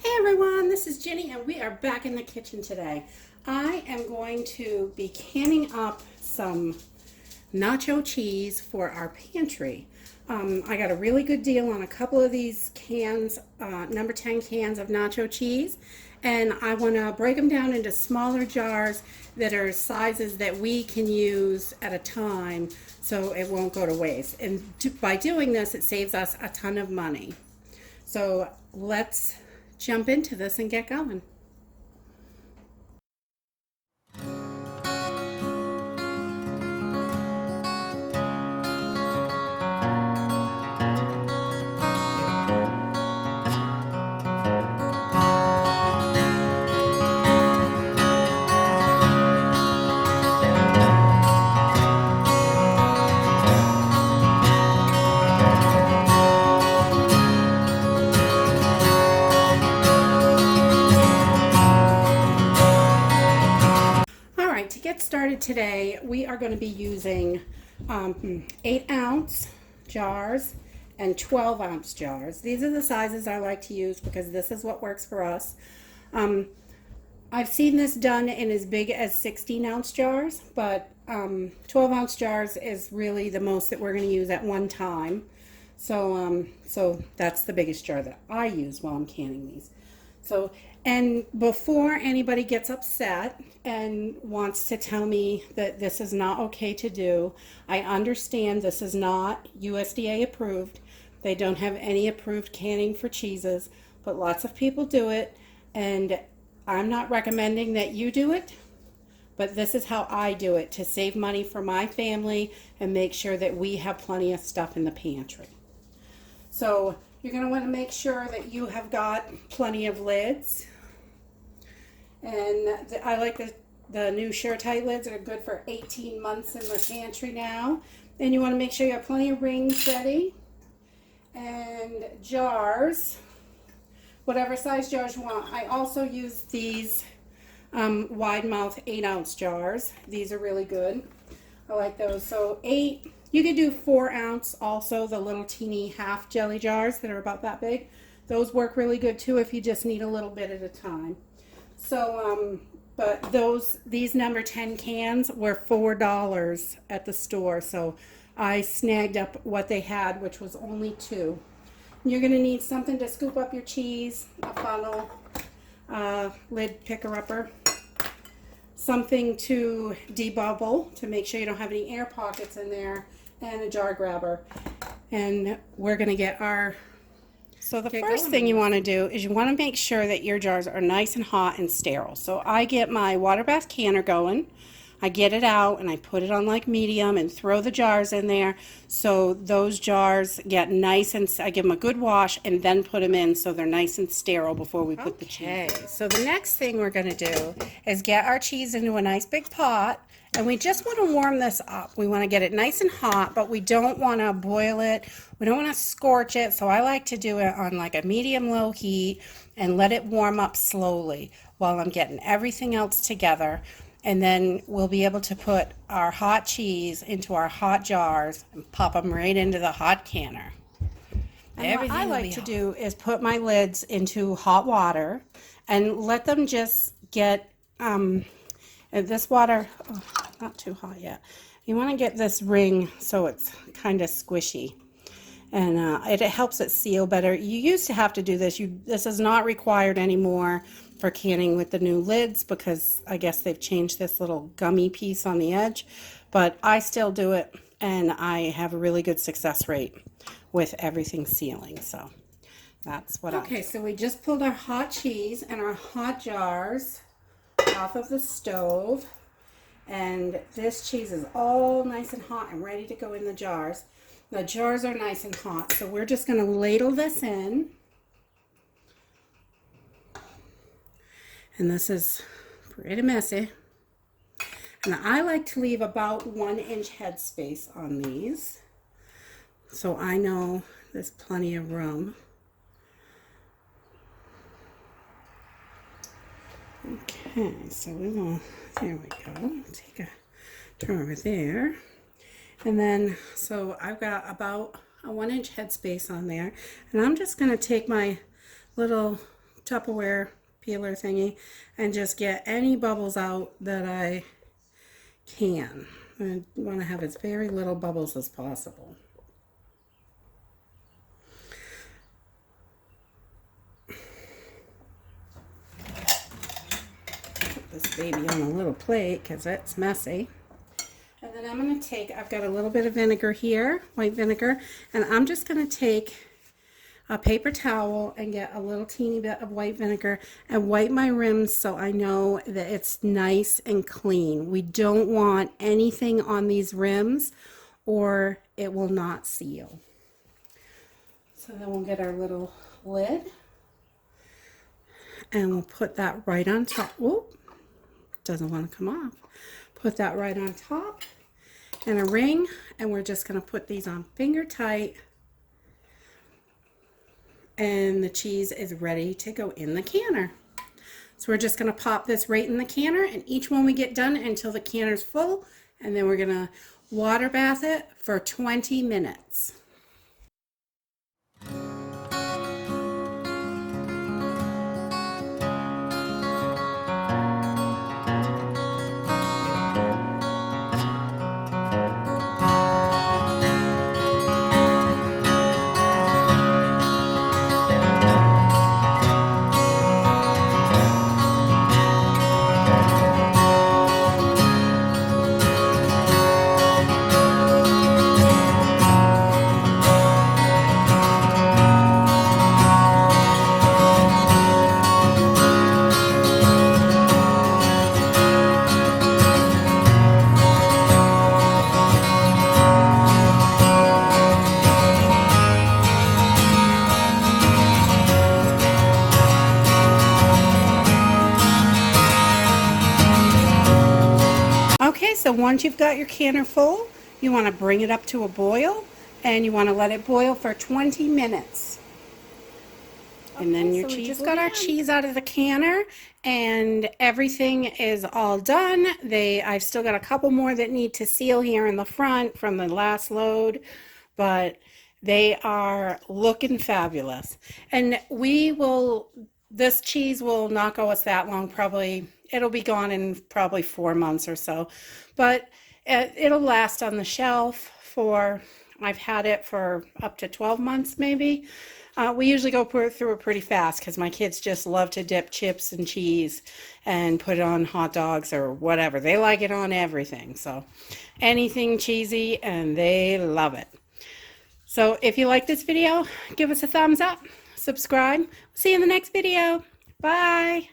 Hey everyone, this is Jenny and we are back in the kitchen today. I am going to be canning up some nacho cheese for our pantry. I got a really good deal on a couple of these cans, number 10 cans of nacho cheese, and I want to break them down into smaller jars that are sizes that we can use at a time so it won't go to waste. And by doing this, it saves us a ton of money. So let's jump into this and get going. All right, to get started today, we are going to be using 8-ounce jars and 12-ounce jars. These are the sizes I like to use because this is what works for us. I've seen this done in as big as 16-ounce jars, but 12-ounce jars is really the most that we're going to use at one time. So that's the biggest jar that I use while I'm canning these. So, and before anybody gets upset and wants to tell me that this is not okay to do, I understand this is not USDA approved. They don't have any approved canning for cheeses, but lots of people do it, and I'm not recommending that you do it, but this is how I do it to save money for my family and make sure that we have plenty of stuff in the pantry. So you're going to want to make sure that you have got plenty of lids. And I like the new Sure-Tight lids that are good for 18 months in the pantry now. And you want to make sure you have plenty of rings ready. And jars, whatever size jars you want. I also use these wide mouth 8-ounce jars. These are really good. I like those. So 8. You could do 4-ounce also, the little teeny half jelly jars that are about that big. Those work really good too if you just need a little bit at a time. So, but these number 10 cans were $4 at the store. So I snagged up what they had, which was only 2. You're going to need something to scoop up your cheese, a funnel, lid picker-upper, something to debubble to make sure you don't have any air pockets in there, and a jar grabber. And we're going to get our... So the first thing you want to do is you want to make sure that your jars are nice and hot and sterile. So I get my water bath canner going. I get it out and I put it on like medium and throw the jars in there so those jars get nice, and I give them a good wash and then put them in so they're nice and sterile before we put the cheese. Okay, so the next thing we're going to do is get our cheese into a nice big pot, and we just want to warm this up. We want to get it nice and hot, but we don't want to boil it. We don't want to scorch it, so I like to do it on like a medium-low heat and let it warm up slowly while I'm getting everything else together. And then we'll be able to put our hot cheese into our hot jars and pop them right into the hot canner. And what I like to do is put my lids into hot water and let them just get, this water, not too hot yet. You want to get this ring so it's kind of squishy. And it helps it seal better. You used to have to do this. This is not required anymore for canning with the new lids because I guess they've changed this little gummy piece on the edge. But I still do it, and I have a really good success rate with everything sealing. So that's what I do. Okay, so we just pulled our hot cheese and our hot jars off of the stove. And this cheese is all nice and hot and ready to go in the jars. The jars are nice and hot, so we're just going to ladle this in. And this is pretty messy. And I like to leave about 1-inch headspace on these, so I know there's plenty of room. Okay, so we will, there we go, take a turn over there. And then, so I've got about a 1-inch headspace on there. And I'm just going to take my little Tupperware peeler thingy and just get any bubbles out that I can. I want to have as very little bubbles as possible. Put this baby on a little plate because it's messy. And then I'm going to take, I've got a little bit of vinegar here, white vinegar, and I'm just going to take a paper towel and get a little teeny bit of white vinegar and wipe my rims so I know that it's nice and clean. We don't want anything on these rims or it will not seal. So then we'll get our little lid and we'll put that right on top. Whoop, doesn't want to come off. Put that right on top and a ring, and we're just going to put these on finger tight, and the cheese is ready to go in the canner. So we're just going to pop this right in the canner, and each one we get done until the canner's full, and then we're going to water bath it for 20 minutes. Okay, so once you've got your canner full, you want to bring it up to a boil, and you want to let it boil for 20 minutes. And then your cheese. We just got our cheese out of the canner, and everything is all done. I've still got a couple more that need to seal here in the front from the last load, but they are looking fabulous. And this cheese will not go us that long, probably. It'll be gone in probably 4 months or so, but it'll last on the shelf I've had it for up to 12 months maybe. We usually go through it pretty fast because my kids just love to dip chips and cheese and put it on hot dogs or whatever. They like it on everything, so anything cheesy, and they love it. So if you like this video, give us a thumbs up, subscribe. See you in the next video. Bye.